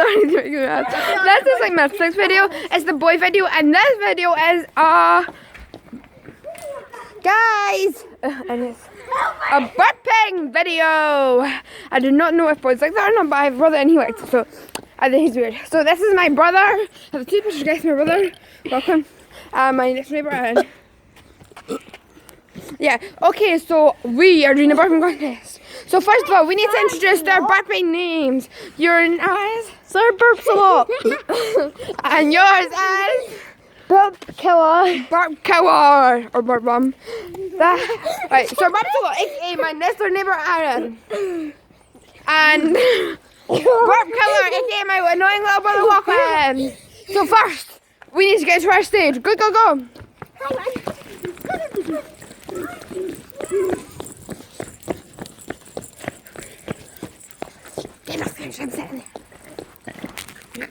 sorry to make you mad. This is like my sixth video. It's the boy video, and this video is guys, and it's a burping video. I do not know if boys like that or not, but I have a brother and he likes it, so I think he's weird. So this is my brother. I have two pictures, guys. My brother, welcome. My next neighbour and yeah. Okay, so we are doing a burping contest. So first of all, we need to introduce their burping names. Yours is Sir burps a lot. and yours is Burp killer. Burp Killer or Burp Bum. Right, so Burp Killer, aka my next door neighbour Aaron. And Burp Killer, aka my annoying little brother Lachlan. So first, we need to get to our stage. Go, go, go.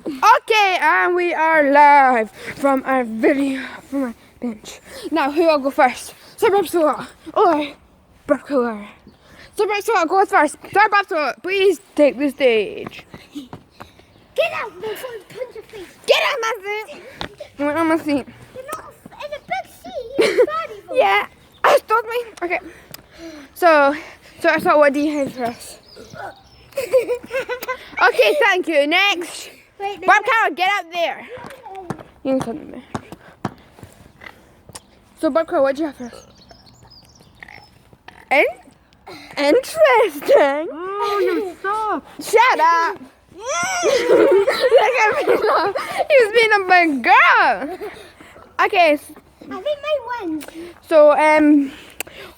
Okay, and we are live from our video, from our bench. Now, who will go first? So, Burpsula or Burp Killer? So, Burpsula, go first. So, Burpsula, please take the stage. Get out before I punch your face. Get out my seat. I went on my seat. You're not in a big seat. You're body for Yeah, stop me. Okay. So I thought, what do you have for us? Okay, thank you. Next. Wait, Burp Killer, get up there. You can come there. So, Burp Killer, what do you have for us? Interesting. Oh, you suck. Shut up. Look at me now. He was being a big girl. Okay, I think my wins. so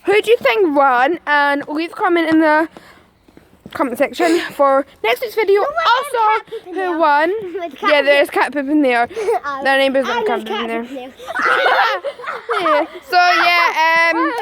who do you think won? And leave a comment in the comment section for next week's video. Also, who won? Yeah, there's cat poop in there. Their neighbours are cat poop in there. Yeah. So yeah,